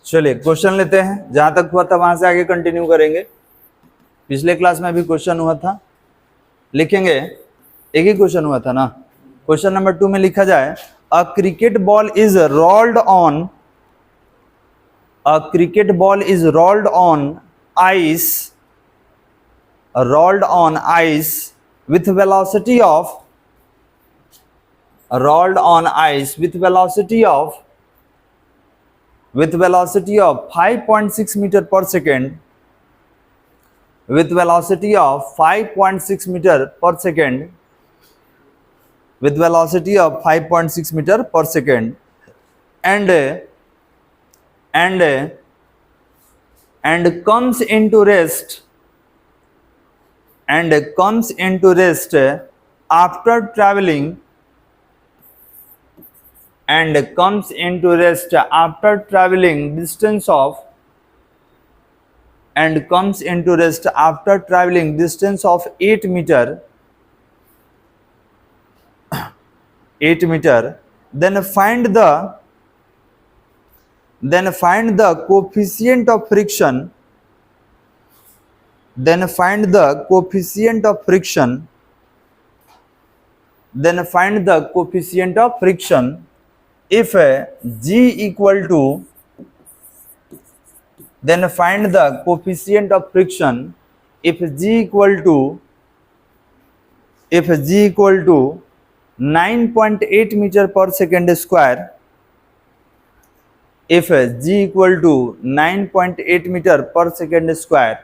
चलिए क्वेश्चन लेते हैं, जहां तक हुआ था वहां से आगे कंटिन्यू करेंगे। पिछले क्लास में भी क्वेश्चन हुआ था, लिखेंगे, एक ही क्वेश्चन हुआ था ना। क्वेश्चन नंबर 2 में लिखा जाए, a cricket ball is rolled on, a cricket ball is rolled on ice, rolled on ice with velocity of, rolled on ice with velocity of 5.6 meter per second, with velocity of 5.6 meter per second, with velocity of 5.6 meter per second, and comes into rest, and comes into rest after traveling, and comes into rest after traveling distance of, and comes into rest after traveling distance of 8 meter, 8 meter, then find the coefficient of friction, then find the coefficient of friction, then find the coefficient of friction if g equal to, then find the coefficient of friction if g equal to, 9.8 meter per second square, if g equal to 9.8 meter per second square।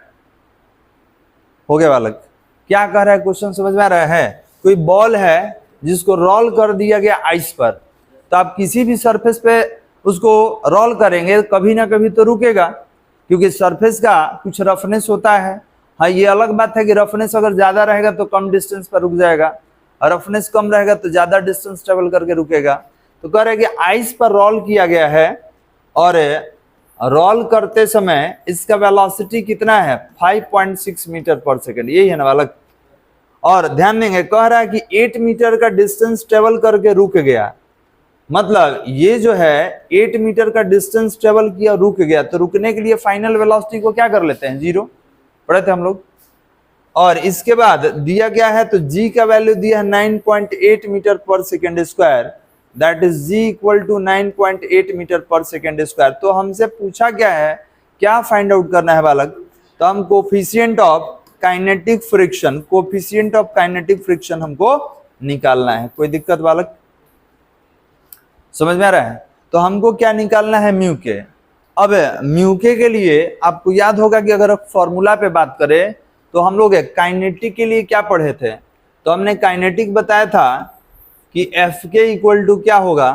हो गया बालक? क्या कह रहा है question, समझ में आ रहा है? कोई बॉल है जिसको रोल कर दिया गया आइस पर, तो आप किसी भी सरफेस पे उसको रोल करेंगे कभी ना कभी तो रुकेगा, क्योंकि सरफेस का कुछ रफनेस होता है। हाँ, ये अलग बात है कि रफनेस अगर ज्यादा रहेगा तो कम डिस्टेंस पर रुक जाएगा, और रफनेस कम रहेगा तो ज्यादा डिस्टेंस ट्रेवल करके रुकेगा। तो कह रहे हैं कि आइस पर रोल किया गया है, और रोल करते समय इसका वेलोसिटी कितना है, 5.6 मीटर पर सेकेंड, यही है ना बालक। और ध्यान देंगे, कह रहा है कि 8 मीटर का डिस्टेंस ट्रेवल करके रुक गया, मतलब ये जो है 8 मीटर का डिस्टेंस ट्रेवल किया, रुक गया, तो रुकने के लिए फाइनल वेलोसिटी को क्या कर लेते हैं, 0, पढ़े थे हम लोग। और इसके बाद दिया गया है, तो g का वैल्यू दिया है 9.8 metre per second square, that is g equal to 9.8 metre per second square. तो हमसे पूछा गया है क्या फाइंड आउट करना है बालक, तो हम coefficient of kinetic friction, coefficient of kinetic friction हमको निकालना है। कोई दिक्कत बालक, समझ में आ रहा है? तो हमको क्या निकालना है, म्यू के। अब म्यू के लिए आपको याद होगा कि अगर फॉर्मूला पे बात करें तो हम लोग काइनेटिक के लिए क्या पढ़े थे, तो हमने काइनेटिक बताया था कि एफ के इक्वल टू क्या होगा,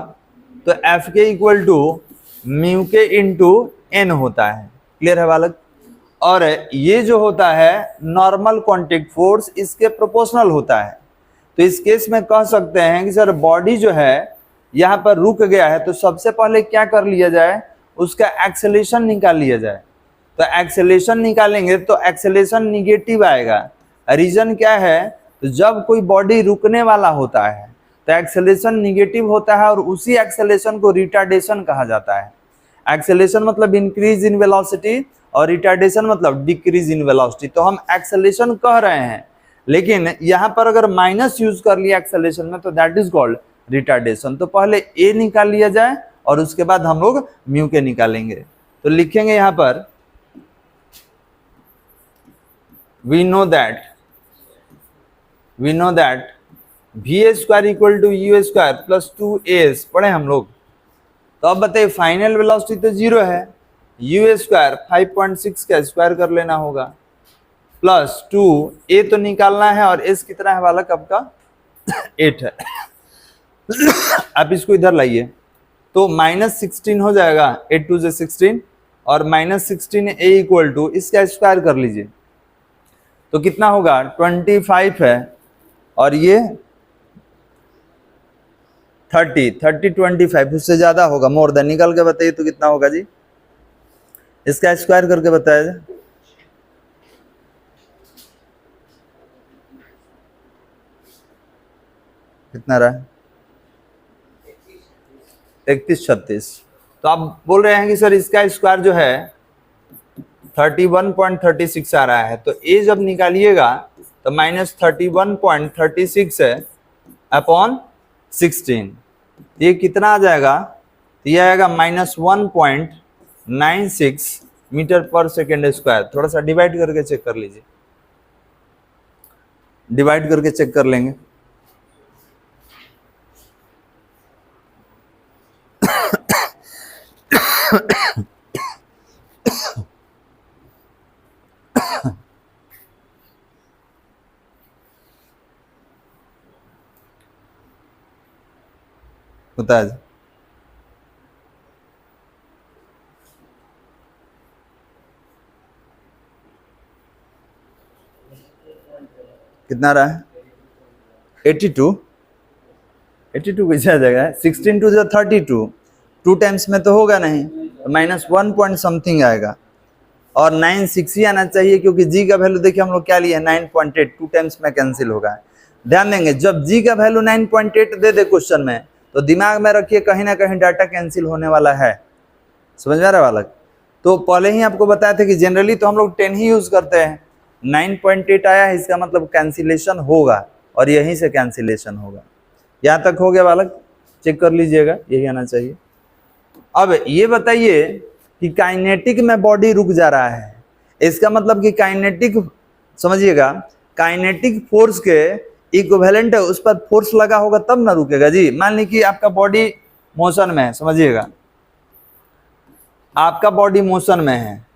तो F K equal to mu के इंटू एन होता है। क्लियर है बालक? और ये जो होता है नॉर्मल कॉन्टैक्ट फोर्स, इसके प्रोपोर्शनल होता है। तो इस केस में कह सकते हैं कि सर बॉडी जो है यहाँ पर रुक गया है, तो सबसे पहले क्या कर लिया जाए, उसका एक्सेलेरेशन निकाल लिया जाए। तो एक्सेलेरेशन निकालेंगे तो एक्सेलेरेशन निगेटिव आएगा। रीजन क्या है, तो जब कोई बॉडी रुकने वाला होता है तो एक्सेलेरेशन निगेटिव होता है, और उसी एक्सेलेरेशन को रिटार्डेशन कहा जाता है। एक्सेलेरेशन मतलब इंक्रीज इन वेलोसिटी, और रिटार्डेशन मतलब डिक्रीज इन वेलोसिटी। तो हम एक्सेलेरेशन कह रहे हैं, लेकिन यहाँ पर अगर माइनस यूज कर लिया एक्सेलेरेशन में तो दैट इज कॉल्ड रिटार्डेशन। तो पहले ए निकाल लिया जाए और उसके बाद हम लोग म्यू के निकालेंगे। तो लिखेंगे यहाँ पर, we know that va square equal to u square plus 2as पढ़े हम लोग। तो अब बताइए फाइनल वेलोसिटी तो 0 है, यू स्क्वायर 5.6 का स्क्वायर कर लेना होगा, प्लस 2a तो निकालना है, और s कितना है बालक आपका 8 है। आप इसको इधर लाइए तो -16 हो जाएगा, 8 2 16, और -16 a इक्वल टू इसका स्क्वायर कर लीजिए तो कितना होगा 25 है, और ये 30 25, उससे ज्यादा होगा, मोर देन। निकल के बताइए तो कितना होगा जी, इसका स्क्वायर करके बताया जाए। कितना रहा, 31 36। तो आप बोल रहे हैं कि सर इसका स्क्वायर जो है 31.36 आ रहा है, तो ए जब निकालिएगा तो -31.36 है अपॉन 16, ये कितना आ जाएगा? तो ये आएगा -1.96 मीटर पर सेकेंड स्क्वायर। थोड़ा सा डिवाइड करके चेक कर लीजिए, डिवाइड करके चेक कर लेंगे। होता है कितना रहा है? 82 कैसे आ जाएगा? 16 टू 32, 2 टाइम्स में तो होगा नहीं, तो -1 पॉइंट समथिंग आएगा, और 96 ही आना चाहिए, क्योंकि जी का वैल्यू देखिए हम लोग क्या लिए 9.8, 2 टाइम्स में कैंसिल होगा। ध्यान देंगे, जब जी का वैल्यू 9.8 दे दे क्वेश्चन में, तो दिमाग में रखिए कहीं ना कहीं डाटा कैंसिल होने वाला है। समझ में आ रहा है बालक? तो पहले ही आपको बताया था कि जनरली तो हम लोग 10 ही यूज करते हैं, 9.8 आया है, इसका मतलब कैंसिलेशन होगा, और यहीं से कैंसिलेशन होगा। यहाँ तक हो गया बालक? चेक कर लीजिएगा, यही आना चाहिए। अब ये बताइए कि काइनेटिक में बॉडी रुक जा रहा है, इसका मतलब कि काइनेटिक, समझिएगा, काइनेटिक फोर्स के इक्विवेलेंट है, उस पर फोर्स लगा होगा तब ना रुकेगा जी। मान लीजिए कि आपका बॉडी मोशन में है, समझिएगा, आपका बॉडी मोशन में है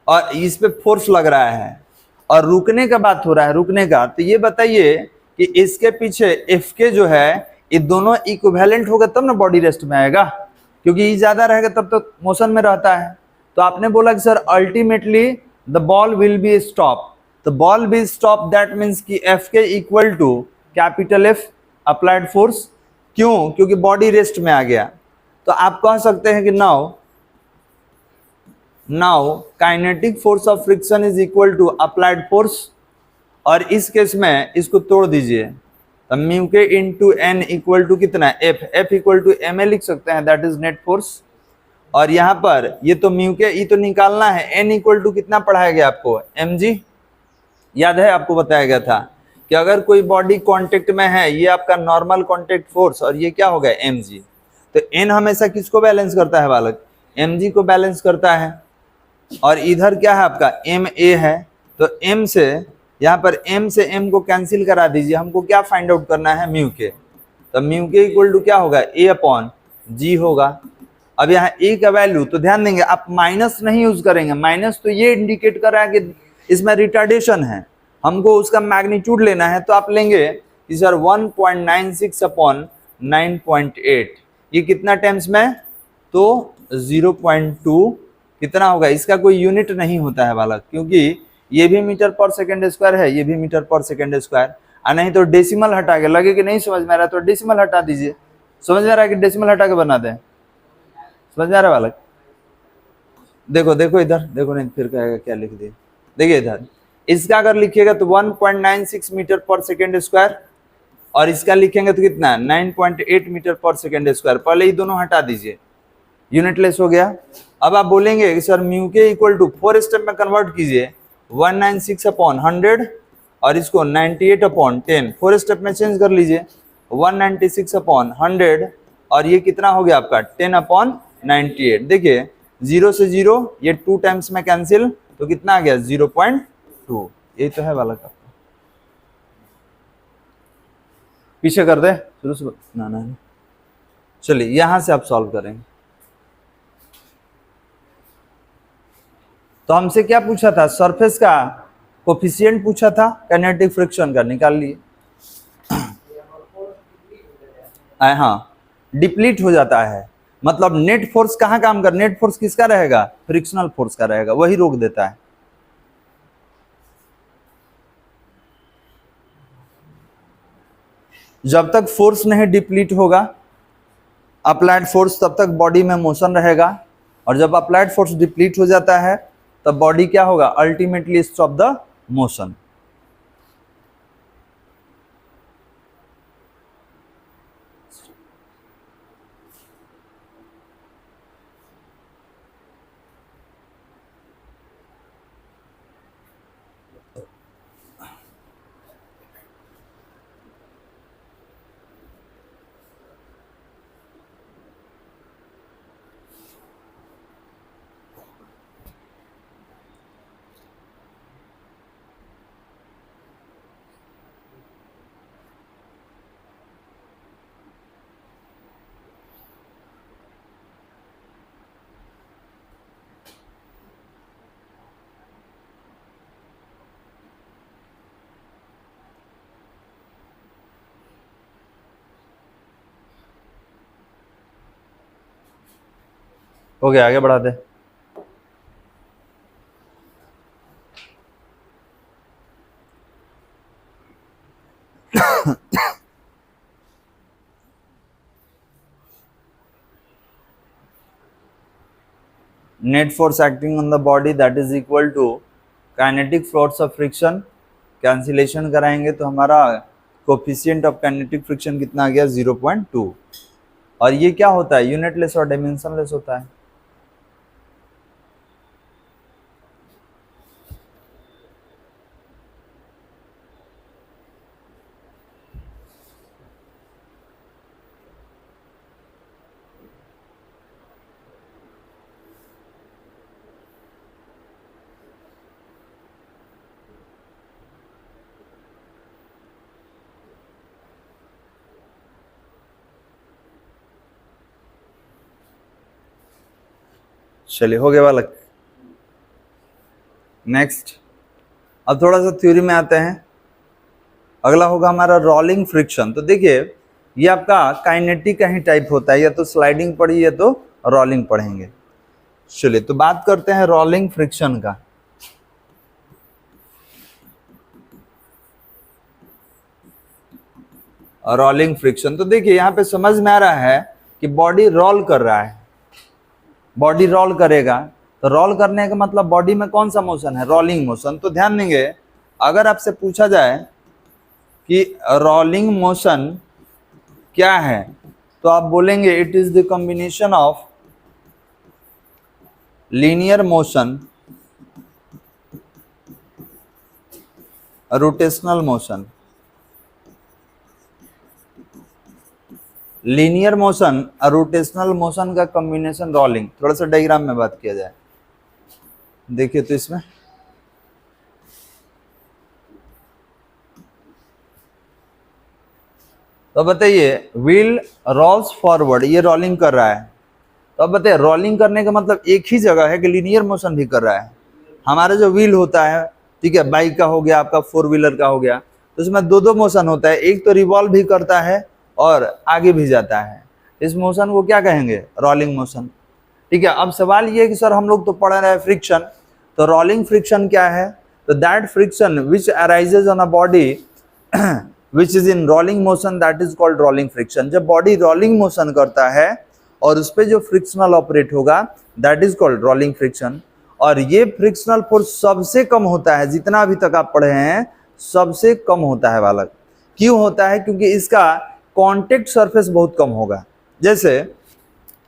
और इस पे फोर्स लग रहा है और रुकने का बात हो रहा है, रुकने का, तो ये बताइए कि इसके पीछे एफ के जो है ये दोनों इक्विवेलेंट होगा तब ना बॉडी रेस्ट में आएगा, क्योंकि ये ज्यादा रहेगा तब तो मोशन में रहता है। तो आपने बोला कि sir ultimately the ball will be stop, तो ball be stop that means कि F K equal to capital F applied force. क्यों? क्योंकि बॉडी रेस्ट में आ गया। तो आप कह सकते हैं कि now kinetic force of friction is equal to applied force, और इस केस में इसको तोड़ दीजिए, तो म्यू के इंटू एन इक्वल टू कितना है? F, F equal to m a लिख सकते हैं, दैट इज नेट फोर्स। और यहाँ पर ये तो म्यू के ई तो निकालना है, एन इक्वल टू कितना पढ़ाया गया आपको? M g. याद है आपको बताया गया था कि अगर कोई बॉडी कांटेक्ट में है, ये आपका नॉर्मल कांटेक्ट फोर्स, और ये क्या हो गया? M g. तो एन हमेशा किसको बैलेंस करता है बालक? एम जी को बैलेंस करता है। और इधर क्या है आपका? एम ए है, तो एम से यहाँ पर एम से एम को कैंसिल करा दीजिए, हमको क्या फाइंड आउट करना है? म्यू के। तो म्यू के इक्वल टू क्या होगा? ए अपॉन जी होगा। अब यहाँ ए का वैल्यू तो ध्यान देंगे, आप माइनस नहीं यूज करेंगे, माइनस तो ये इंडिकेट कर रहा है कि इसमें रिटार्डेशन है, हमको उसका मैग्नीट्यूड लेना है, तो आप लेंगे कि सर 1.96 अपॉन 9.8, ये कितना टाइम्स में? तो 0.2 कितना होगा? इसका कोई यूनिट नहीं होता है बालक, क्योंकि ये भी मीटर पर सेकेंड स्क्वायर है, ये भी मीटर पर सेकेंड स्क्वायर, और नहीं तो डेसिमल हटा के, लगे कि नहीं समझ में आ रहा है तो डेसिमल हटा दीजिए। समझ में आ रहा है कि डेसिमल हटा के बना दें? समझ में आ रहा है बालक? देखो देखो इधर देखो, नहीं फिर कहेगा क्या लिख दिया। देखिए इधर, इसका अगर लिखिएगा तो 1.96 मीटर पर सेकेंड स्क्वायर, और इसका लिखेंगे तो कितना? 9.8 मीटर पर सेकेंड स्क्वायर। पहले ही दोनों हटा दीजिए, यूनिटलेस हो गया। अब आप बोलेंगे कि सर म्यू के इक्वल टू 4 स्टेप में कन्वर्ट कीजिए, 196 अपॉन 100 और इसको 98 अपॉन 10, 4 स्टेप में चेंज कर लीजिए, 196 अपॉन 100 और ये कितना हो गया आपका? 10 अपॉन 98। देखिए 0 से 0 ये 2 टाइम्स में कैंसिल, तो कितना आ गया? 0.2। यही तो है वाला का। पीछे कर दे शुरू से, ना चलिए यहां से आप सॉल्व करेंगे। तो हमसे क्या पूछा था? सरफेस का कोफिशिएंट पूछा था, काइनेटिक फ्रिक्शन का, निकाल लिए। हाँ, डिप्लीट हो जाता है, मतलब नेट फोर्स कहाँ काम कर? नेट फोर्स किसका रहेगा? फ्रिक्शनल फोर्स का रहेगा, वही रोक देता है। जब तक फोर्स नहीं डिप्लीट होगा अप्लाइड फोर्स, तब तक बॉडी में मोशन रहेगा, और जब अप्लाइड फोर्स डिप्लीट हो जाता है तब बॉडी क्या होगा? Ultimately stop the motion. हो गया, आगे बढ़ा दे। Net force acting on the body that is equal to kinetic force of friction. Cancellation कराएंगे तो हमारा कोफिशिएंट ऑफ काइनेटिक फ्रिक्शन कितना आ गया, 0.2। और ये क्या होता है, यूनिटलेस और डायमेंशनलेस होता है। चलिए, हो गया बालक। नेक्स्ट, अब थोड़ा सा थ्योरी में आते हैं। अगला होगा हमारा रोलिंग फ्रिक्शन। तो देखिए, ये आपका काइनेटिक का ही टाइप होता है, या तो स्लाइडिंग पढ़ी या तो रोलिंग पढ़ेंगे। चलिए, तो बात करते हैं रोलिंग फ्रिक्शन का। रोलिंग फ्रिक्शन, तो देखिए यहाँ पे समझ में आ रहा है कि बॉडी रोल कर रहा है। बॉडी रोल करेगा, तो रोल करने का मतलब बॉडी में कौन सा मोशन है, रोलिंग मोशन। तो ध्यान देंगे, अगर आपसे पूछा जाए कि रोलिंग मोशन क्या है, तो आप बोलेंगे it is the combination of linear motion, rotational motion. Linear motion और रोटेशनल मोशन का कॉम्बिनेशन रोलिंग। थोड़ा सा डायग्राम में बात किया जाए, देखिए तो इसमें तो बताइए, व्हील रोल्स फॉरवर्ड, ये रोलिंग कर रहा है। तो अब बताइए, रोलिंग करने का मतलब एक ही जगह है कि लीनियर मोशन भी कर रहा है। हमारा जो व्हील होता है, ठीक है, बाइक का हो गया, आपका फोर व्हीलर का हो गया, तो उसमें दो दो मोशन होता है। एक तो रिवॉल्व भी करता है और आगे भी जाता है। इस मोशन को क्या कहेंगे, रोलिंग मोशन। ठीक है, अब सवाल ये है कि सर हम लोग तो पढ़ रहे हैं फ्रिक्शन, तो रोलिंग फ्रिक्शन क्या है। तो that friction which arises on a body which is in rolling motion, that is called rolling friction. जब बॉडी रोलिंग मोशन करता है और उस पर जो फ्रिक्शनल ऑपरेट होगा, that is called rolling friction. और ये फ्रिक्शनल फोर्स सबसे कम होता है, जितना अभी तक आप पढ़े हैं सबसे कम होता है बालक। क्यों होता है, क्योंकि इसका कॉन्टेक्ट सरफेस बहुत कम होगा। जैसे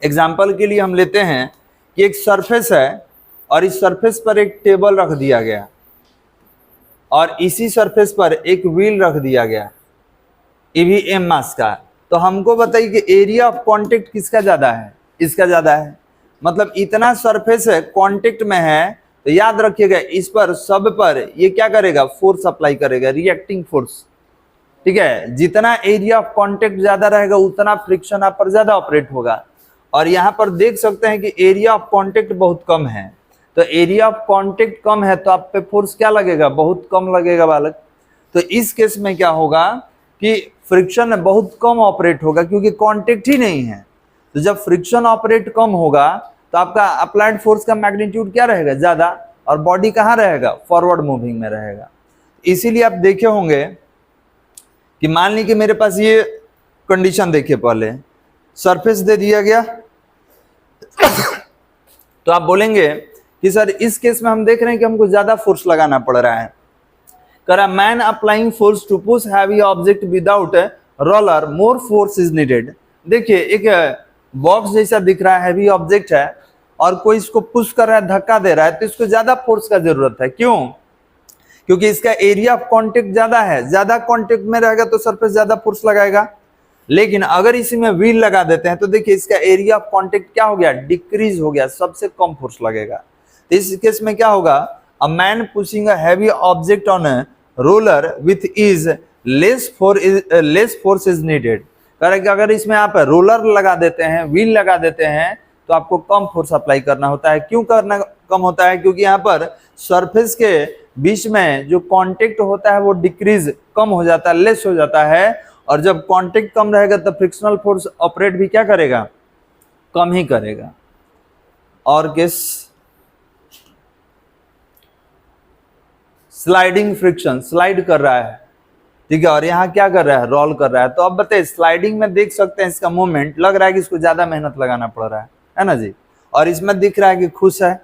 एग्जाम्पल के लिए हम लेते हैं कि एक सरफेस है और इस सरफेस पर एक टेबल रख दिया गया और इसी सरफेस पर एक व्हील रख दिया गया ईवीएम मास का। तो हमको बताइए कि एरिया ऑफ कांटेक्ट किसका ज्यादा है, इसका ज्यादा है। मतलब इतना सरफेस है कांटेक्ट में है, तो याद रखिएगा इस पर सब पर ये क्या करेगा, फोर्स अप्लाई करेगा, रिएक्टिंग फोर्स। ठीक है, जितना एरिया ऑफ कांटेक्ट ज्यादा रहेगा उतना फ्रिक्शन आप पर ज्यादा ऑपरेट होगा। और यहाँ पर देख सकते हैं कि एरिया ऑफ कांटेक्ट बहुत कम है, तो एरिया ऑफ कांटेक्ट कम है तो आप पे फोर्स क्या लगेगा, बहुत कम लगेगा बालक। तो इस केस में क्या होगा कि फ्रिक्शन बहुत कम ऑपरेट होगा, क्योंकि कांटेक्ट ही नहीं है। तो जब फ्रिक्शन ऑपरेट कम होगा तो आपका अप्लाइड फोर्स का मैग्नीट्यूड क्या रहेगा, ज्यादा, और बॉडी कहाँ रहेगा, फॉरवर्ड मूविंग में रहेगा। इसीलिए आप देखे होंगे कि मान ली कि मेरे पास ये कंडीशन देखिए, पहले सरफेस दे दिया गया तो आप बोलेंगे कि सर इस केस में हम देख रहे हैं कि हमको ज्यादा फोर्स लगाना पड़ रहा है। करा man applying force to push heavy object without roller, more force is needed. देखिए, एक बॉक्स जैसा दिख रहा है, हैवी ऑब्जेक्ट है और कोई इसको पुश कर रहा है, धक्का दे रहा है, तो इसको ज्यादा फोर्स का जरूरत है। क्यों, क्योंकि इसका एरिया ऑफ कांटेक्ट ज्यादा है, ज्यादा कांटेक्ट में रहेगा तो सरफेस ज्यादा फोर्स लगाएगा। लेकिन अगर इसी में व्हील लगा देते हैं तो देखिए इसका एरिया ऑफ कांटेक्ट क्या हो गया, डिक्रीज हो गया, सबसे कम फोर्स लगेगा। तो इस केस में क्या होगा, a man pushing a heavy object on a roller with is less force is needed. Correct, अगर इसमें आप रोलर लगा देते हैं, व्हील लगा देते हैं, तो आपको कम फोर्स अप्लाई करना होता है। क्यों करना कम होता है, क्योंकि यहाँ पर सरफेस के बीच में जो कांटेक्ट होता है वो डिक्रीज, कम हो जाता है, लेस हो जाता है। और जब कांटेक्ट कम रहेगा तो फ्रिक्शनल फोर्स ऑपरेट भी क्या करेगा, कम ही करेगा। और किस स्लाइडिंग फ्रिक्शन, स्लाइड कर रहा है, ठीक है, और यहाँ क्या कर रहा है, रोल कर रहा है। तो अब बताइए स्लाइडिंग में देख सकते हैं इसका मूवमेंट, लग रहा है कि इसको ज्यादा मेहनत लगाना पड़ रहा है ना जी। और इसमें दिख रहा है कि खुश है,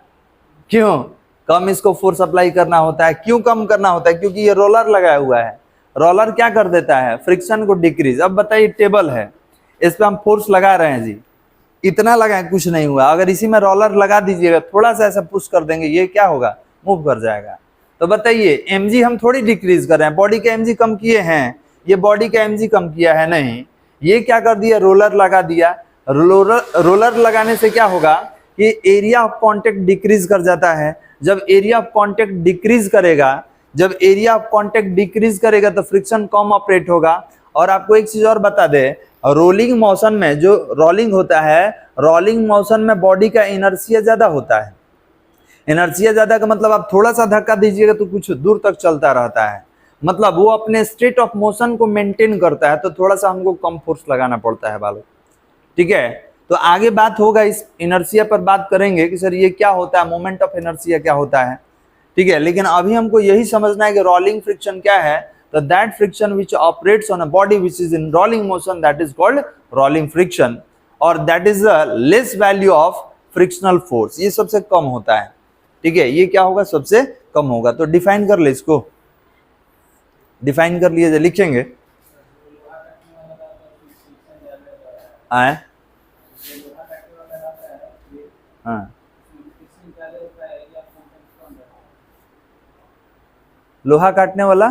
क्यों, कम इसको फोर्स अप्लाई करना होता है। क्यों कम करना होता है, क्योंकि ये रोलर लगाया हुआ है। रोलर क्या कर देता है, फ्रिक्शन को डिक्रीज। अब बताइए टेबल है, इस पर हम फोर्स लगा रहे हैं जी, इतना लगाए कुछ नहीं हुआ। अगर इसी में रोलर लगा दीजिएगा, थोड़ा सा ऐसा पुश कर देंगे, ये क्या होगा, मूव कर जाएगा। तो बताइए mg हम थोड़ी डिक्रीज कर रहे हैं, बॉडी का mg कम किए हैं, ये बॉडी का mg कम किया है नहीं, ये क्या कर दिया, रोलर लगा दिया। रोलर लगाने से क्या होगा कि एरिया ऑफ कांटेक्ट डिक्रीज कर जाता है। जब एरिया ऑफ कांटेक्ट डिक्रीज करेगा, जब एरिया ऑफ कांटेक्ट डिक्रीज करेगा तो फ्रिक्शन कम ऑपरेट होगा। और आपको एक चीज और बता दे, रोलिंग मोशन में जो रोलिंग होता है, रोलिंग मोशन में बॉडी का इनर्शिया ज्यादा होता है। इनर्शिया ज्यादा का मतलब आप थोड़ा सा धक्का दीजिएगा तो कुछ दूर तक चलता रहता है, मतलब वो अपने स्टेट ऑफ मोशन को मेंटेन करता है। तो थोड़ा सा हमको कम फोर्स लगाना पड़ता है बालों, ठीक है। तो आगे बात होगा, इस इनर्शिया पर बात करेंगे कि सर ये क्या होता है, मोमेंट ऑफ इनर्शिया क्या होता है, ठीक है। लेकिन अभी हमको यही समझना है कि रोलिंग फ्रिक्शन क्या है। तो that friction which operates on a body which is in rolling motion, that is called rolling friction, और that is the less value of frictional force, ये सबसे कम होता है, ठीक है। ये क्या होगा, सबसे कम होगा। तो डिफाइन कर ले, इसको डिफाइन कर लिए, लिखेंगे आए, हाँ, लोहा काटने वाला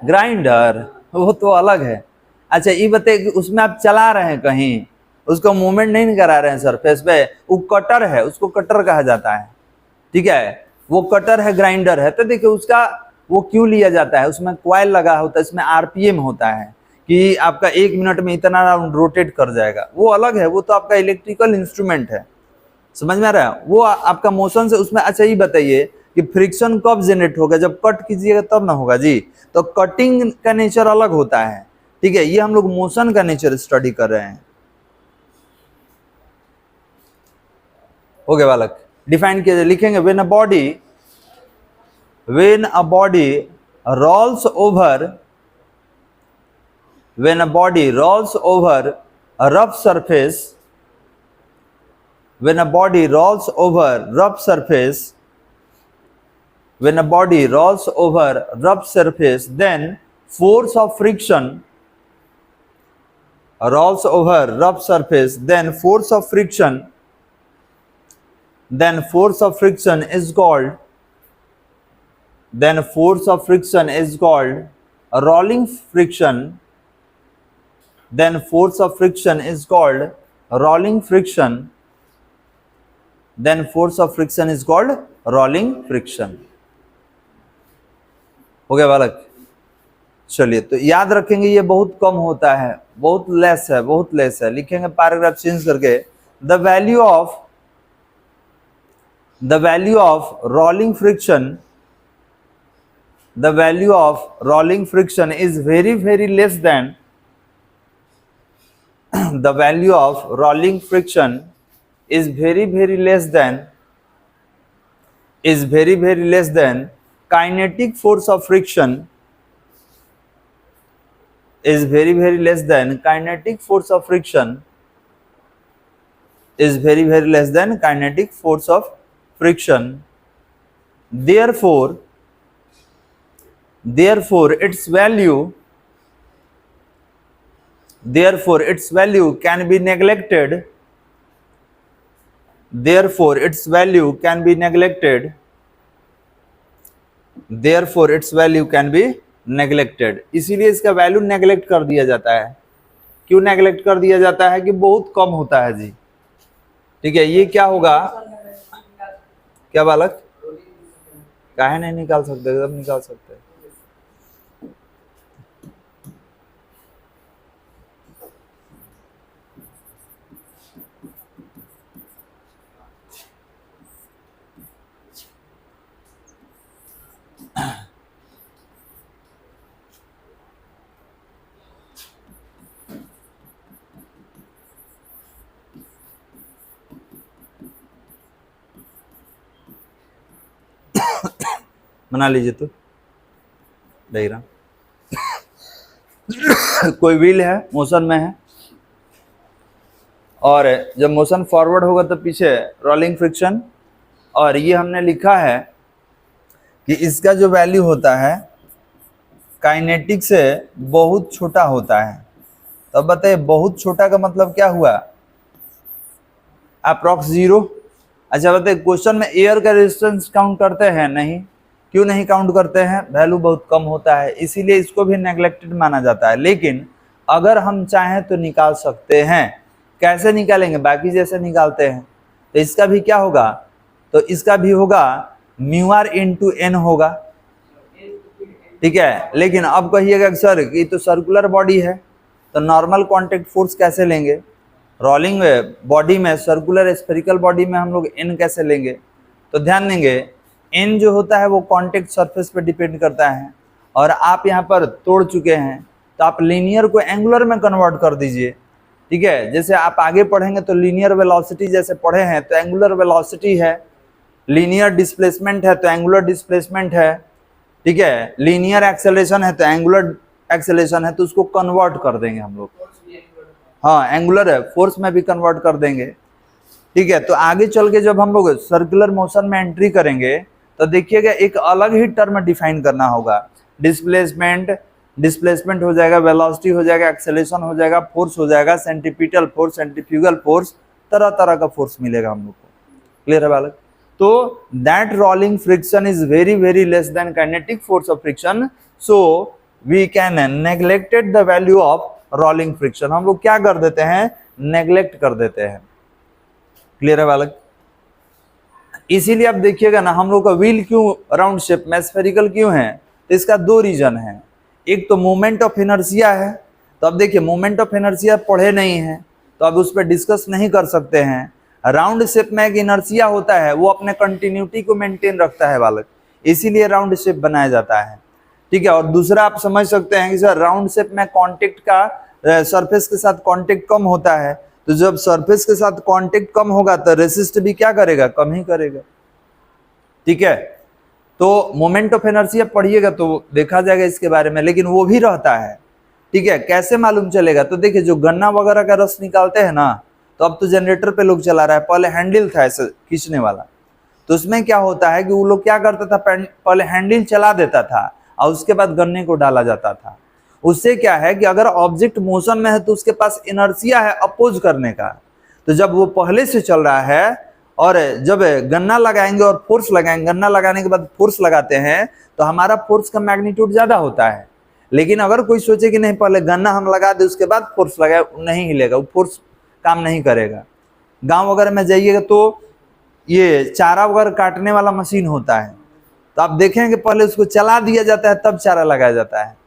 ग्राइंडर, वो तो अलग है। अच्छा ये बताइए कि उसमें आप चला रहे हैं कहीं, उसको मूवमेंट नहीं करा रहे हैं सरफेस पे, वो कटर है, उसको कटर कहा जाता है, ठीक है। वो कटर है, ग्राइंडर है। तो देखिए उसका वो क्यों लिया जाता है, उसमें कॉइल लगा होता है, इसमें आरपीएम होता है कि आपका 1 मिनट में इतना राउंड रोटेट कर जाएगा, वो अलग है, वो तो आपका इलेक्ट्रिकल इंस्ट्रूमेंट है, समझ में आ रहा है, वो आपका मोशन से उसमें। अच्छा ये बताइए कि फ्रिक्शन कब जनरेट होगा, जब कट कीजिएगा तब ना होगा जी। तो कटिंग का नेचर अलग होता है, ठीक है। ये हम लोग मोशन का नेचर स्टडी कर रहे हैं, हो गया बालक। डिफाइन किया जाए, लिखेंगे when a body rolls over, when a body rolls over a rough surface, when a body rolls over rough surface, when a body rolls over rough surface, then force of friction rolls over rough surface, then force of friction is called, then force of friction is called rolling friction, then force of friction is called rolling friction, then force of friction is called rolling friction। हो गया बालक, चलिए तो याद रखेंगे, ये बहुत कम होता है, बहुत लेस है, बहुत लेस है। लिखेंगे पैराग्राफ चेंज करके, the value of rolling friction, the value of rolling friction is very very less than the value of rolling friction is very very less than kinetic force of friction, is very very less than kinetic force of friction, is very very less than kinetic force of friction. Therefore its value can be neglected, therefore its value can be neglected, therefore its value can be neglected। इसीलिए इसका value neglect कर दिया जाता है। क्यों neglect कर दिया जाता है, कि बहुत कम होता है जी, ठीक है। ये क्या होगा, क्या बालक, काहे नहीं निकाल सकते, सब निकाल सकते हैं। बना लीजिए तो डायग्राम। कोई व्हील है, मोशन में है, और जब मोशन फॉरवर्ड होगा तो पीछे रोलिंग फ्रिक्शन, और ये हमने लिखा है कि इसका जो वैल्यू होता है काइनेटिक से बहुत छोटा होता है। तो अब बताइए बहुत छोटा का मतलब क्या हुआ, अप्रॉक्स 0। अच्छा बताइए क्वेश्चन में एयर का रेजिस्टेंस काउंट करते हैं? नहीं। क्यों नहीं काउंट करते हैं? वैल्यू बहुत कम होता है, इसीलिए इसको भी नेग्लेक्टेड माना जाता है। लेकिन अगर हम चाहें तो निकाल सकते हैं। कैसे निकालेंगे? बाकी जैसे निकालते हैं। तो इसका भी क्या होगा, तो इसका भी होगा μr इंटू एन होगा, ठीक है। लेकिन अब कहिएगा सर कि तो सर्कुलर बॉडी है, तो नॉर्मल कांटेक्ट फोर्स कैसे लेंगे? रोलिंग बॉडी में, सर्कुलर स्फेरिकल बॉडी में हम लोग एन कैसे लेंगे? तो ध्यान देंगे एन जो होता है वो कांटेक्ट सरफेस पे डिपेंड करता है, और आप यहाँ पर तोड़ चुके हैं तो आप लीनियर को एंगुलर में कन्वर्ट कर दीजिए, ठीक है। जैसे आप आगे पढ़ेंगे तो लीनियर वेलोसिटी जैसे पढ़े हैं तो एंगुलर वेलोसिटी है, लीनियर डिस्प्लेसमेंट है तो एंगुलर डिस्प्लेसमेंट है, ठीक है। लीनियर एक्सेलरेशन है तो एंगुलर एक्सेलरेशन है, तो उसको कन्वर्ट कर देंगे हम लोग। हाँ एंगुलर है, फोर्स में भी कन्वर्ट कर देंगे, ठीक है। तो आगे चल के जब हम लोग सर्कुलर मोशन में एंट्री करेंगे तो देखिएगा एक अलग ही टर्म डिफाइन करना होगा। डिस्प्लेसमेंट हो जाएगा, वेलोसिटी हो जाएगा, एक्सेलरेशन हो जाएगा, फोर्स हो जाएगा, सेंट्रीपिटल फोर्स, सेंट्रीफ्यूगल फोर्स, तरह तरह का फोर्स मिलेगा हम लोग को। क्लियर है बालक? तो that rolling friction is very very less than kinetic force of friction, so we can neglected the value of rolling friction. हम लोग क्या कर देते हैं? नेग्लेक्ट कर देते हैं। क्लियर है बालक? इसीलिए आप देखिएगा ना हम लोग का व्हील क्यों राउंड शेप में स्फेरिकल क्यों है, तो इसका दो रीजन है। एक तो मोमेंट ऑफ इनर्शिया है, तो अब देखिए मोमेंट ऑफ इनर्शिया पढ़े नहीं है तो अब उस पर डिस्कस नहीं कर सकते हैं। राउंड शेप में एक इनर्शिया होता है, वो अपने कंटिन्यूटी को मेंटेन रखता है बालक, इसीलिए राउंड शेप बनाया जाता है, ठीक है। और दूसरा आप समझ सकते हैं कि सर राउंड शेप में कांटेक्ट का सरफेस के साथ कांटेक्ट कम होता है, तो जब सरफेस के साथ कांटेक्ट कम होगा तो रेसिस्ट भी क्या करेगा? कम ही करेगा, ठीक है। तो मोमेंट ऑफ इनर्शिया पढ़िएगा तो देखा जाएगा इसके बारे में, लेकिन वो भी रहता है, ठीक है। कैसे मालूम चलेगा? तो देखिए जो गन्ना वगैरह का रस निकालते हैं ना, तो अब तो जनरेटर पे लोग चला रहा है, पहले हैंडल था ऐसे खींचने वाला। तो उसमें क्या होता है कि वो लोग क्या करता था, पहले हैंडल चला देता था और उसके बाद गन्ने को डाला जाता था। उससे क्या है कि अगर ऑब्जेक्ट मोशन में है तो उसके पास इनर्शिया है अपोज करने का, तो जब वो पहले से चल रहा है और जब गन्ना लगाएंगे और फोर्स लगाएंगे, गन्ना लगाने के बाद फोर्स लगाते हैं तो हमारा फोर्स का मैग्नीट्यूड ज्यादा होता है। लेकिन अगर कोई सोचे कि नहीं पहले गन्ना हम लगा दे उसके बाद फोर्स लगाए, नहीं हिलेगा, वो फोर्स काम नहीं करेगा। गांव वगैरह में जाइएगा तो ये चारा वगैरह काटने वाला मशीन होता है, तो आप देखेंगे पहले उसको चला दिया जाता है तब चारा लगाया जाता है।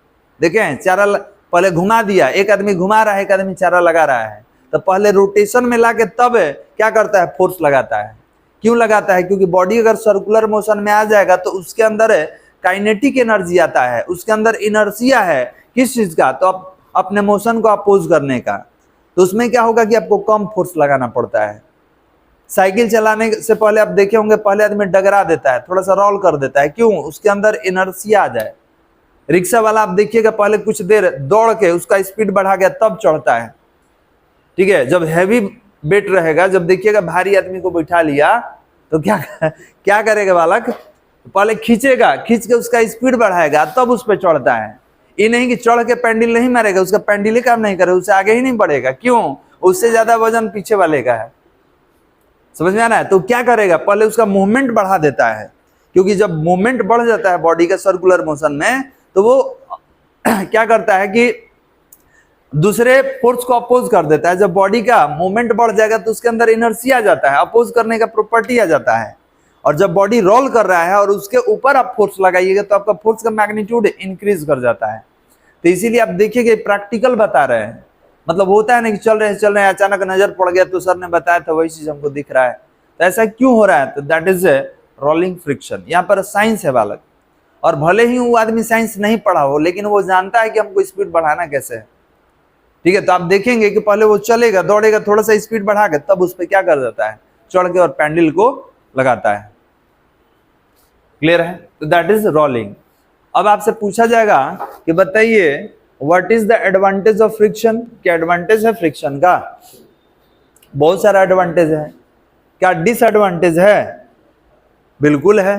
देखें चारा पहले घुमा दिया, एक आदमी घुमा रहा है, एक आदमी चारा लगा रहा है, तो पहले रोटेशन में लाके तब क्या करता है? फोर्स लगाता है। क्यों लगाता है? क्योंकि बॉडी अगर सर्कुलर मोशन में आ जाएगा तो उसके अंदर काइनेटिक एनर्जी आता है, उसके अंदर इनर्शिया है किस चीज का? तो अपने मोशन को अपोज करने का। तो उसमें क्या होगा कि आपको कम फोर्स लगाना पड़ता है। साइकिल चलाने से पहले आप देखे होंगे पहले आदमी डगरा देता है, थोड़ा सा रोल कर देता है, क्यों? उसके अंदर इनर्शिया आ जाए। रिक्शा वाला आप देखिएगा पहले कुछ देर दौड़ के उसका स्पीड बढ़ा गया तब चढ़ता है, ठीक है। जब हैवी वेट रहेगा, जब देखिएगा भारी आदमी को बैठा लिया तो क्या करेगा बालक? पहले खींचेगा, खींच के उसका स्पीड बढ़ाएगा तब उस पर चढ़ता है। ये नहीं कि चढ़ के पैंडल नहीं मारेगा, उसका पैंडल ही काम नहीं करेगा, उससे आगे ही नहीं बढ़ेगा। क्यों? उससे ज्यादा वजन पीछे वाले का है। समझ में आ रहा है? तो क्या करेगा? पहले उसका मूवमेंट बढ़ा देता है, क्योंकि जब मूवमेंट बढ़ जाता है बॉडी का सर्कुलर मोशन में तो वो क्या करता है कि दूसरे फोर्स को अपोज कर देता है। जब बॉडी का मूवमेंट बढ़ जाएगा तो उसके अंदर इनर्शिया आ जाता है, अपोज करने का प्रॉपर्टी आ जाता है। और जब बॉडी रोल कर रहा है और उसके ऊपर आप फोर्स लगाइएगा तो आपका फोर्स का मैग्नीट्यूड इंक्रीज कर जाता है। तो इसीलिए आप देखिएगा प्रैक्टिकल बता रहे हैं, मतलब होता है ना कि चल रहे हैं अचानक नजर पड़ गया तो सर ने बताया था वही चीज हमको दिख रहा है। तो ऐसा क्यों हो रहा है? तो that is a rolling friction. यहाँ पर साइंस है बालक, और भले ही वो आदमी साइंस नहीं पढ़ा हो लेकिन वो जानता है कि हमको स्पीड बढ़ाना कैसे है, ठीक है। तो आप देखेंगे कि पहले वो चलेगा, दौड़ेगा, थोड़ा सा स्पीड बढ़ा के तब उस पर क्या कर देता है? चढ़ के और पैंडल को लगाता है। क्लियर है? तो दैट इज रोलिंग। अब आपसे पूछा जाएगा कि बताइए what is the advantage of friction, क्या एडवांटेज है फ्रिक्शन का? बहुत सारा एडवांटेज है। क्या डिसएडवांटेज है? बिल्कुल है।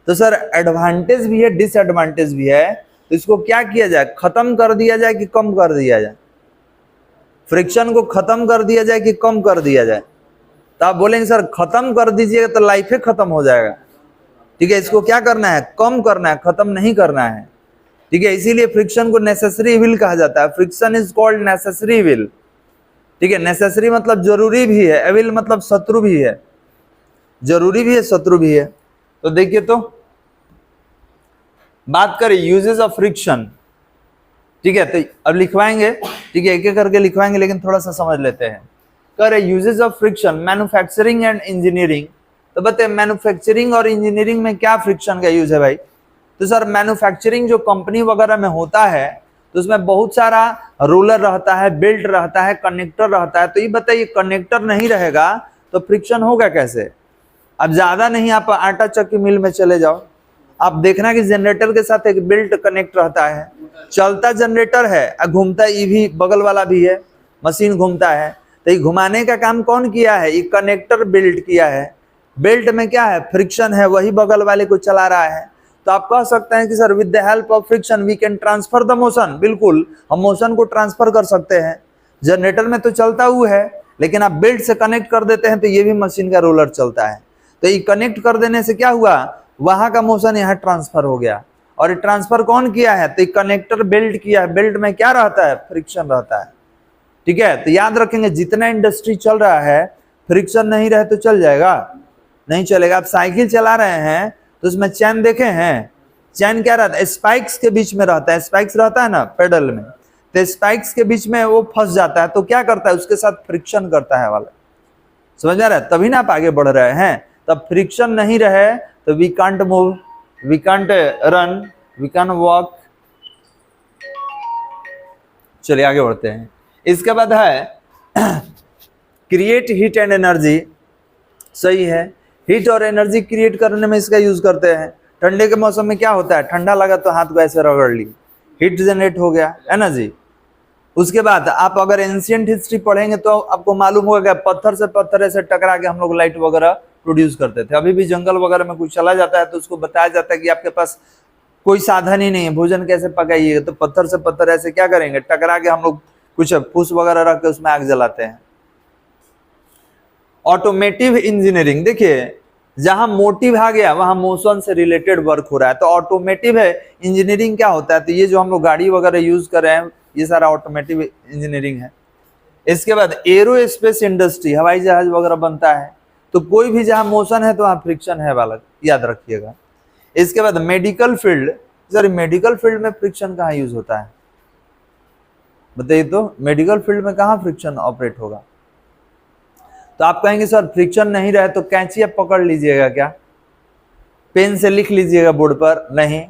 तो सर एडवांटेज भी है डिसएडवांटेज भी है, तो इसको क्या किया जाए, खत्म कर दिया जाए कि कम कर दिया जाए? फ्रिक्शन को खत्म कर दिया जाए कि कम कर दिया जाए? तो आप बोलेंगे सर खत्म कर दीजिएगा तो लाइफ ही खत्म हो जाएगा। ठीक है, इसको क्या करना है, कम करना है, खत्म नहीं करना है। ठीक है, इसीलिए फ्रिक्शन को नेसेसरी विल कहा जाता है। Friction is called necessary will. ठीक है, नेसेसरी मतलब जरूरी भी है, एविल मतलब शत्रु भी है, जरूरी भी है शत्रु भी है। तो देखिए, तो बात करें यूजेस ऑफ फ्रिक्शन। ठीक है, तो अब लिखवाएंगे, ठीक है, एक एक करके लिखवाएंगे, लेकिन थोड़ा सा समझ लेते हैं। करे uses of friction, manufacturing and engineering. तो बताइए मैन्युफैक्चरिंग और इंजीनियरिंग में क्या फ्रिक्शन का यूज है भाई? तो सर मैन्युफैक्चरिंग जो कंपनी वगैरह में होता है तो उसमें बहुत सारा रोलर रहता है, बेल्ट रहता है, कनेक्टर रहता है। तो ये बताइए कनेक्टर नहीं रहेगा तो फ्रिक्शन होगा कैसे? अब ज्यादा नहीं, आप आटा चक्की मिल में चले जाओ, आप देखना कि जनरेटर के साथ एक बेल्ट कनेक्ट रहता है, चलता जनरेटर है, घूमता ईवी बगल वाला भी है, मशीन घूमता है। तो ये घुमाने का काम कौन किया है? ये कनेक्टर बेल्ट किया है। बेल्ट में क्या है? फ्रिक्शन है, वही बगल वाले को चला रहा है। तो आप कह सकते हैं कि sir with the help of friction we can transfer the motion. बिल्कुल, हम मोशन को ट्रांसफर कर सकते हैं। जनरेटर में तो चलता हुआ है, लेकिन आप बेल्ट से कनेक्ट कर देते हैं तो ये भी मशीन का रोलर चलता है। तो ये कनेक्ट कर देने से क्या हुआ, वहां का मोशन यहाँ ट्रांसफर हो गया। और ये ट्रांसफर कौन किया है? तो कनेक्टर बेल्ट किया है। बेल्ट में क्या रहता है? फ्रिक्शन रहता है। ठीक है, तो याद रखेंगे जितना इंडस्ट्री चल रहा है फ्रिक्शन नहीं रहे तो चल जाएगा? नहीं चलेगा। आप साइकिल चला रहे हैं तो उसमें चैन देखे हैं? चैन क्या रहता है? स्पाइक्स के बीच में रहता है। स्पाइक्स रहता है ना पेडल में, तो स्पाइक्स के बीच में वो फंस जाता है, तो क्या करता है? उसके साथ फ्रिक्शन करता है वाला। समझ आ रहा है? तभी ना आप आगे बढ़ रहे हैं। तब फ्रिक्शन नहीं रहे तो we can't move, we can't run, we can walk. चलिए आगे बढ़ते हैं। इसके बाद है क्रिएट हीट एंड एनर्जी। सही है, हीट और एनर्जी क्रिएट करने में इसका यूज करते हैं। ठंडे के मौसम में क्या होता है? ठंडा लगा तो हाथ को ऐसे रगड़ ली, हीट जनरेट हो गया, है ना जी। उसके बाद आप अगर एंशिएंट हिस्ट्री पढ़ेंगे तो आपको मालूम होगा पत्थर से पत्थर ऐसे टकरा के हम लोग लाइट वगैरह प्रोड्यूस करते थे। अभी भी जंगल वगैरह में कुछ चला जाता है तो उसको बताया जाता है कि आपके पास कोई साधन ही नहीं है, भोजन कैसे पकाइएगा? तो पत्थर से पत्थर ऐसे क्या करेंगे, टकरा के हम लोग कुछ फूस वगैरह रख के उसमें आग जलाते हैं। ऑटोमेटिव इंजीनियरिंग, देखिए जहां मोटिव आ गया वहां मोशन से रिलेटेड वर्क हो रहा है, तो ऑटोमेटिव है। इंजीनियरिंग क्या होता है? तो ये जो हम लोग गाड़ी वगैरह यूज कर रहे हैं ये सारा ऑटोमेटिव इंजीनियरिंग है। इसके बाद एरोस्पेस इंडस्ट्री, हवाई जहाज वगैरह बनता है, तो कोई भी जहां मोशन है तो वहां फ्रिक्शन है वाला, याद रखिएगा। इसके बाद medical field, sir medical field में फ्रिक्शन कहाँ यूज होता है बताइए? तो मेडिकल फील्ड में कहाँ फ्रिक्शन ऑपरेट होगा? तो आप कहेंगे सर फ्रिक्शन नहीं रहे तो कैंची आप पकड़ लीजिएगा क्या, पेन से लिख लीजिएगा बोर्ड पर? नहीं,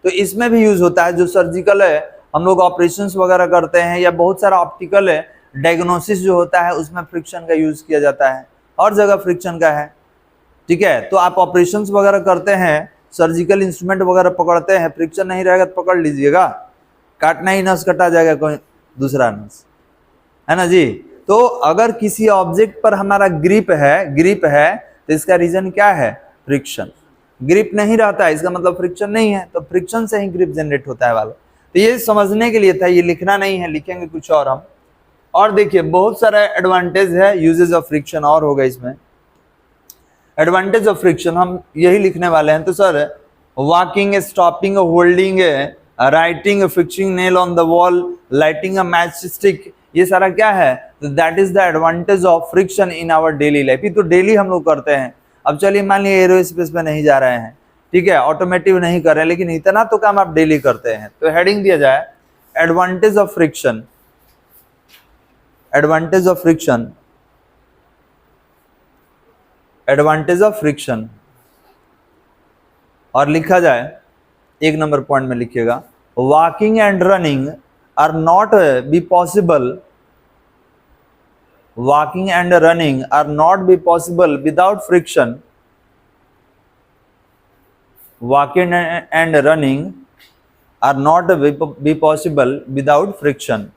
तो इसमें भी यूज होता है। जो सर्जिकल है, हम लोग ऑपरेशंस वगैरह करते हैं, या बहुत सारा ऑप्टिकल है डायग्नोसिस जो होता है उसमें फ्रिक्शन का यूज किया जाता है, हर जगह फ्रिक्शन का है। ठीक है, तो आप ऑपरेशंस वगैरह करते हैं, सर्जिकल इंस्ट्रूमेंट वगैरह पकड़ते हैं, फ्रिक्शन नहीं रहेगा तो पकड़ लीजिएगा, काटना ही नस कटा जाएगा कोई दूसरा नस, है ना जी। तो अगर किसी ऑब्जेक्ट पर हमारा ग्रिप है तो इसका रीजन क्या है? फ्रिक्शन। ग्रिप नहीं रहता है इसका मतलब फ्रिक्शन नहीं है, तो फ्रिक्शन से ही ग्रिप जनरेट होता है वाला। तो ये समझने के लिए था, ये लिखना नहीं है, लिखेंगे कुछ और हम। और देखिए बहुत सारा एडवांटेज है यूजेस ऑफ फ्रिक्शन और होगा इसमें। एडवांटेज ऑफ फ्रिक्शन हम यही लिखने वाले हैं। तो sir walking, stopping, holding, writing, fixing nail on the wall, lighting a match stick, ये सारा क्या है? तो that is the advantage of friction in our daily life. ये तो डेली हम लोग करते हैं। अब चलिए मान लीजिए एरोस्पेस में नहीं जा रहे हैं, ठीक है, ऑटोमेटिव नहीं कर रहे हैं, लेकिन इतना तो काम आप डेली करते हैं। तो हेडिंग दिया जाए advantage of friction, advantage of friction, advantage of friction, और लिखा जाए 1 नंबर पॉइंट में लिखिएगा, walking and running are not be possible, walking and running are not be possible without friction, walking and running are not be possible without friction.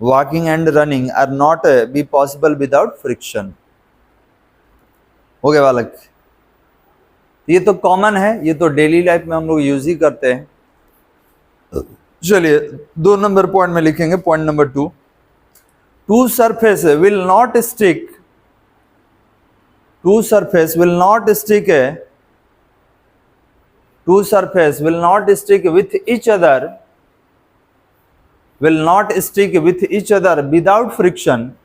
Walking and running are not be possible without friction. हो गया बालक? ये तो common है, ये तो daily life में हम लोग यूज ही करते हैं. चलिए 2 नंबर पॉइंट में लिखेंगे. Point number 2, two surface will not stick. Two surface will not stick. Two surface will not stick with each other. Will not stick with each other without friction.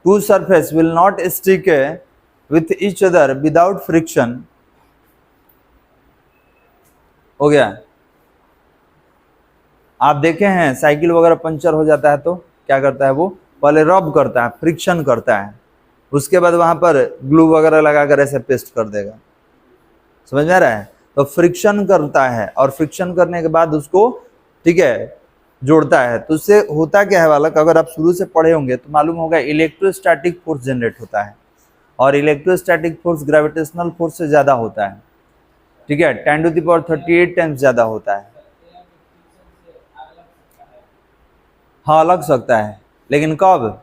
Two surface will not stick with each other without friction. हो गया? आप देखे हैं cycle वगैरह puncture हो जाता है तो क्या करता है वो? पहले रब करता है, फ्रिक्शन करता है, उसके बाद वहां पर ग्लू वगैरह लगाकर ऐसे पेस्ट कर देगा. समझ में आ रहा है? तो फ्रिक्शन करता है और फ्रिक्शन करने के बाद उसको, ठीक है, जोड़ता है. तो उससे होता क्या है बालक? अगर आप शुरू से पढ़े होंगे तो मालूम होगा इलेक्ट्रोस्टैटिक फोर्स जनरेट होता है और इलेक्ट्रोस्टैटिक फोर्स ग्रेविटेशनल फोर्स से ज्यादा होता है. ठीक है, 10⁻38 टाइम्स ज्यादा होता है. हाँ, लग सकता है, लेकिन कब?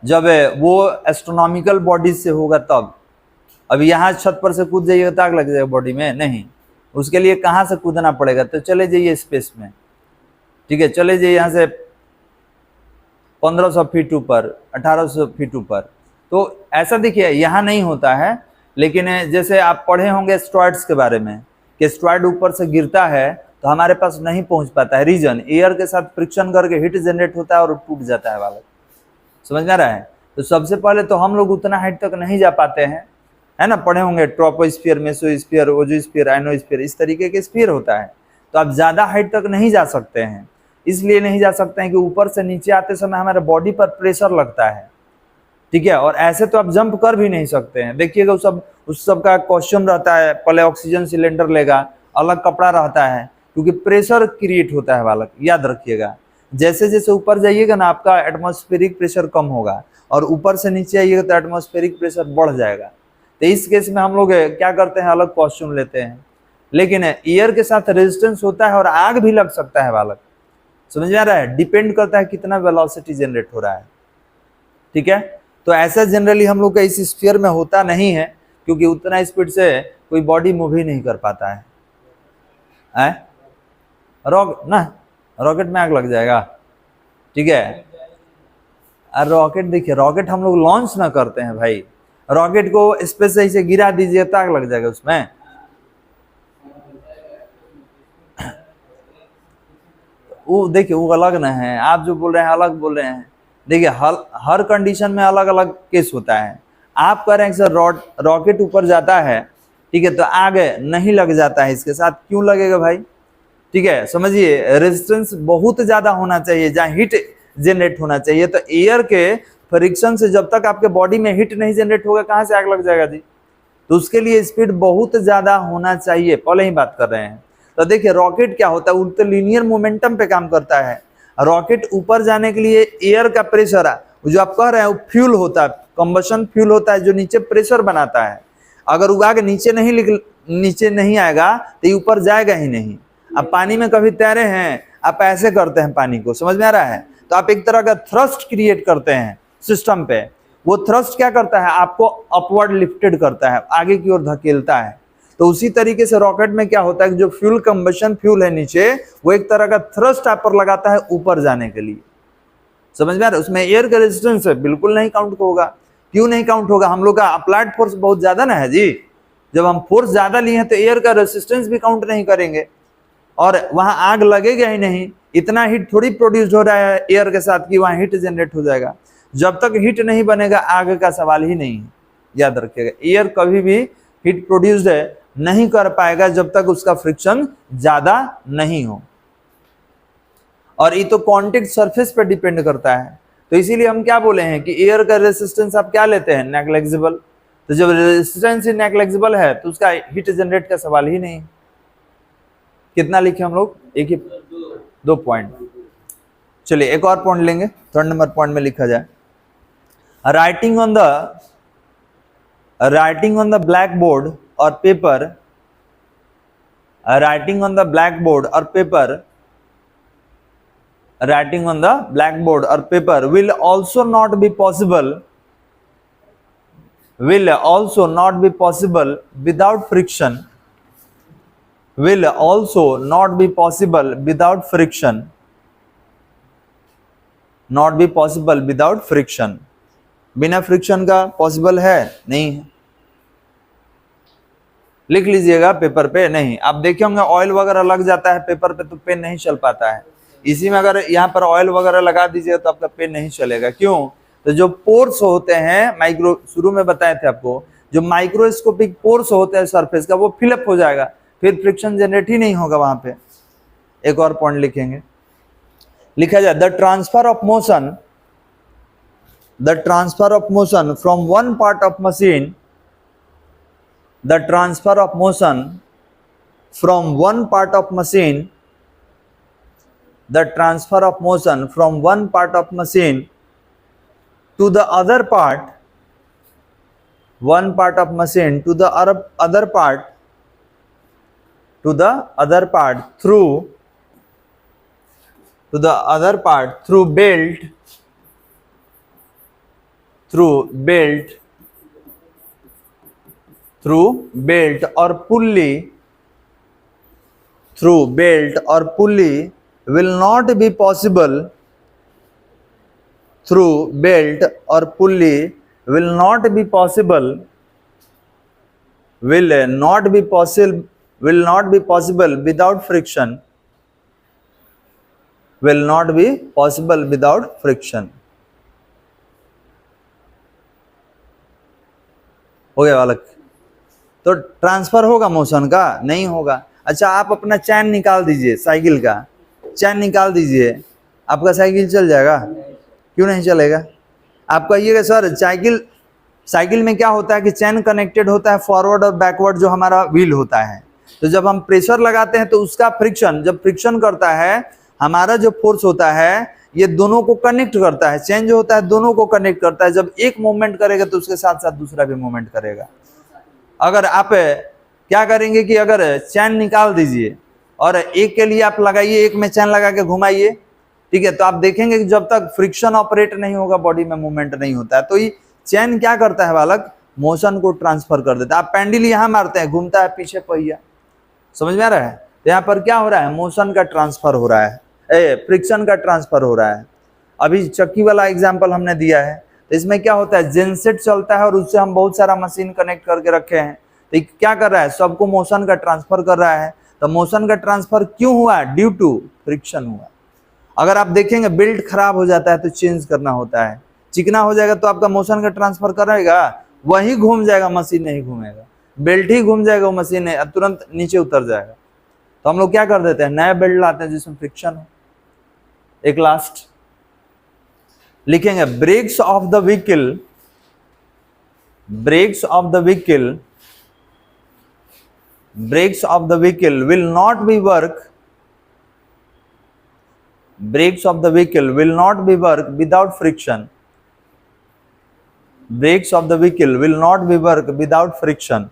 जब वो एस्ट्रोनॉमिकल बॉडीज से होगा तब. अभी यहाँ छत पर से कूद जाइएगा तो आग लग जाएगा बॉडी में? नहीं, उसके लिए कहाँ से कूदना पड़ेगा? तो चले जाइए स्पेस में. ठीक है, चले जाइए यहाँ से 1500 फीट ऊपर, 1800 फीट ऊपर. तो ऐसा देखिए यहाँ नहीं होता है, लेकिन जैसे आप पढ़े होंगे एस्ट्रॉइड्स के बारे में कि एस्ट्रॉइड ऊपर से गिरता है तो हमारे पास नहीं पहुंच पाता है. रीजन, एयर के साथ फ्रिक्शन करके हीट जनरेट होता है और टूट जाता है बालक. समझ में आ रहा है? तो सबसे पहले तो हम लोग उतना हाइट तक नहीं जा पाते हैं, है ना? पढ़े होंगे ट्रोपोस्फीयर, मेसोस्फीयर, ओजोस्फीयर, आयनोस्फीयर, इस तरीके के स्फीयर होता है. तो आप ज्यादा हाइट तक नहीं जा सकते हैं. इसलिए नहीं जा सकते हैं कि ऊपर से नीचे आते समय हमारे बॉडी पर प्रेशर लगता है. ठीक है, और ऐसे तो आप जंप कर भी नहीं सकते हैं. देखिएगा उस सब का कॉस्ट्यूम रहता है, पहले ऑक्सीजन सिलेंडर लेगा, अलग कपड़ा रहता है, क्योंकि प्रेशर क्रिएट होता है बालक, याद रखिएगा. जैसे जैसे ऊपर जाइएगा ना आपका एटमॉस्फेरिक प्रेशर कम होगा और ऊपर से नीचे आइएगा तो एटमॉस्फेरिक प्रेशर बढ़ जाएगा. तो इस केस में हम लोग क्या करते हैं? अलग कॉस्ट्यूम लेते हैं. लेकिन एयर के साथ रेजिस्टेंस होता है और आग भी लग सकता है बालक. समझ में आ रहा है? डिपेंड करता है कितना वेलोसिटी जनरेट हो रहा है. ठीक है, तो ऐसा जनरली हम लोग का इस स्फीयर में होता नहीं है, क्योंकि उतना स्पीड से कोई बॉडी मूव ही नहीं कर पाता है. रॉकेट में आग लग जाएगा. ठीक है, और रॉकेट देखिए, रॉकेट हम लोग लॉन्च ना करते हैं भाई. रॉकेट को स्पेस से गिरा दीजिए तो आग लग जाएगा उसमें. वो देखिए, वो अलग ना है, आप जो बोल रहे हैं अलग बोल रहे हैं. देखिए हर कंडीशन में अलग अलग केस होता है. आप कह रहे हैं सर रॉकेट ऊपर जाता है, ठीक है, तो आग नहीं लग जाता है इसके साथ. क्यों लगेगा भाई? ठीक है, समझिए, रेजिस्टेंस बहुत ज्यादा होना चाहिए जहाँ हीट जनरेट होना चाहिए. तो एयर के फ्रिक्शन से जब तक आपके बॉडी में हीट नहीं जनरेट होगा, कहाँ से आग लग जाएगा जी? तो उसके लिए स्पीड बहुत ज्यादा होना चाहिए, पहले ही बात कर रहे हैं. तो देखिए रॉकेट क्या होता है? उल्टे लीनियर मोमेंटम पे काम करता है. रॉकेट ऊपर जाने के लिए एयर का प्रेशर है, जो आप कह रहे हैं वो फ्यूल होता है, कंबशन फ्यूल होता है जो नीचे प्रेशर बनाता है. अगर वो आगे नीचे नहीं आएगा तो ये ऊपर जाएगा ही नहीं. आप पानी में कभी तैरे हैं? आप ऐसे करते हैं पानी को, समझ में आ रहा है? तो आप एक तरह का थ्रस्ट क्रिएट करते हैं सिस्टम पे. वो थ्रस्ट क्या करता है? आपको अपवर्ड लिफ्टेड करता है, आगे की ओर धकेलता है. तो उसी तरीके से रॉकेट में क्या होता है कि जो फ्यूल कंबशन फ्यूल है नीचे, वो एक तरह का थ्रस्ट आप पर लगाता है ऊपर जाने के लिए. समझ में आ रहा है? उसमें एयर का रेजिस्टेंस बिल्कुल नहीं काउंट होगा. क्यों नहीं काउंट होगा? हम लोग का अप्लाइड फोर्स बहुत ज्यादा ना है जी. जब हम फोर्स ज्यादा लिए हैं तो एयर का रेजिस्टेंस भी काउंट नहीं करेंगे और वहां आग लगेगा ही नहीं. इतना हीट थोड़ी प्रोड्यूस हो रहा है एयर के साथ कि वहां हीट जनरेट हो जाएगा. जब तक हीट नहीं बनेगा आग का सवाल ही नहीं है, याद रखिएगा. एयर कभी भी हीट प्रोड्यूस नहीं कर पाएगा जब तक उसका फ्रिक्शन ज्यादा नहीं हो. और ये तो कॉन्टेक्ट सरफेस पर डिपेंड करता है. तो इसीलिए हम क्या बोले हैं कि एयर का रेजिस्टेंस आप क्या लेते हैं? नेग्लेक्जिबल. तो जब रेजिस्टेंस ही नेग्लेक्जिबल है तो उसका हीट जनरेट का सवाल ही नहीं. कितना लिखे हम लोग? एक ही 2 पॉइंट. चलिए एक और पॉइंट लेंगे. 3rd नंबर पॉइंट में लिखा जाए, writing on the black board or paper, writing on the blackboard or paper, writing on the blackboard or paper will also not be possible, will also not be possible without friction, will also not be possible without friction, not be possible without friction. बिना friction का possible है नहीं है, लिख लीजिएगा paper पे। नहीं, आप देखे होंगे ऑयल वगैरह लग जाता है पेपर पे तो पेन नहीं चल पाता है। इसी में अगर यहाँ पर ऑयल वगैरह लगा दीजिएगा तो आपका पेन नहीं चलेगा। क्यों? तो जो पोर्स होते हैं, माइक्रो, शुरू में बताए थे आपको, जो माइक्रोस्कोपिक पोर्स होते हैं सरफेस का, वो फिलअप हो जाएगा, फिर फ्रिक्शन जनरेट ही नहीं होगा वहां पे। एक और पॉइंट लिखेंगे, लिखा जाए the transfer of motion, the transfer of motion from one part of machine, the transfer of motion from one part of machine, the transfer of motion from one part of machine to the other part, one part of machine to the other part, to the other part through, to the other part through belt, through belt, through belt or pulley, through belt or pulley will not be possible, through belt or pulley will not be possible, will not be possible, will not be possible without friction, will not be possible without friction. हो गया बालक? तो transfer होगा motion का? नहीं होगा। अच्छा, आप अपना चैन निकाल दीजिए, साइकिल का चैन निकाल दीजिए, आपका साइकिल चल जाएगा? क्यों नहीं चलेगा? आप कहिएगा सर साइकिल में क्या होता है कि चैन कनेक्टेड होता है फॉरवर्ड और बैकवर्ड, जो हमारा व्हील होता है। तो जब हम प्रेशर लगाते हैं तो उसका फ्रिक्शन, जब फ्रिक्शन करता है, हमारा जो फोर्स होता है ये दोनों को कनेक्ट करता है, चेंज होता है, दोनों को कनेक्ट करता है। जब एक मूवमेंट करेगा तो उसके साथ साथ दूसरा भी मूवमेंट करेगा। अगर आप क्या करेंगे कि अगर चैन निकाल दीजिए और एक के लिए आप लगाइए, एक में चैन लगा के घुमाइए, ठीक है, तो आप देखेंगे कि जब तक फ्रिक्शन ऑपरेट नहीं होगा बॉडी में मूवमेंट नहीं होता है। तो ये चैन क्या करता है बालक? मोशन को ट्रांसफर कर देता है। आप पेंडल यहाँ मारते हैं, घूमता है पीछे पहिया, समझ में आ रहा है? तो यहाँ पर क्या हो रहा है? मोशन का ट्रांसफर हो रहा है, फ्रिक्शन का ट्रांसफर हो रहा है। अभी चक्की वाला एग्जांपल हमने दिया है, तो इसमें क्या होता है? जेनसेट चलता है और उससे हम बहुत सारा मशीन कनेक्ट करके रखे हैं। तो क्या कर रहा है? सबको मोशन का ट्रांसफर कर रहा है। तो मोशन का ट्रांसफर क्यों हुआ? ड्यू टू फ्रिक्शन हुआ। अगर आप देखेंगे बेल्ट खराब हो जाता है तो चेंज करना होता है, चिकना हो जाएगा तो आपका मोशन का ट्रांसफर करेगा, वही घूम जाएगा, मशीन नहीं घूमेगा। बेल्ट ही घूम जाएगा, वो मशीन तुरंत नीचे उतर जाएगा। तो हम लोग क्या कर देते हैं? नया बेल्ट लाते हैं जिसमें फ्रिक्शन हो। एक लास्ट लिखेंगे, brakes of the vehicle, brakes of the vehicle, brakes of the vehicle will not be work, brakes of the vehicle will not be work without friction, brakes of the vehicle will not be work without friction,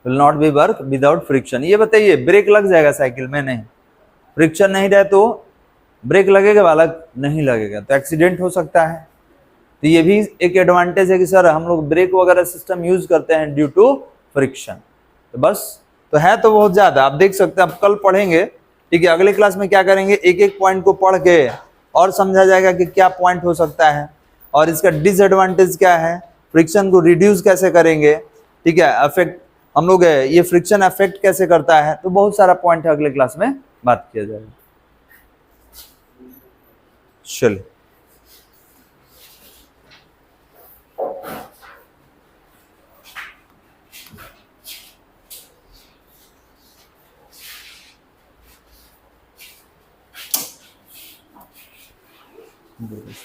will not be work without friction। ये बताइए, break लग जाएगा cycle में? नहीं। Friction नहीं रहे तो break लगेगा बालक? नहीं लगेगा, तो एक्सीडेंट हो सकता है। तो ये भी एक एडवांटेज है कि सर हम लोग ब्रेक वगैरह सिस्टम यूज करते हैं ड्यू टू फ्रिक्शन। तो बस, तो है तो बहुत ज्यादा, आप देख सकते हैं, आप कल पढ़ेंगे, ठीक है। अगले क्लास में क्या करेंगे? एक एक पॉइंट को पढ़ के और समझा जाएगा कि क्या पॉइंट हो सकता है और इसका डिसएडवांटेज क्या है, फ्रिक्शन को रिड्यूस कैसे करेंगे, ठीक है, अफेक्ट हम लोग ये फ्रिक्शन अफेक्ट कैसे करता है। तो बहुत सारा पॉइंट है, अगले क्लास में बात किया जाएगा। चलिए, Good.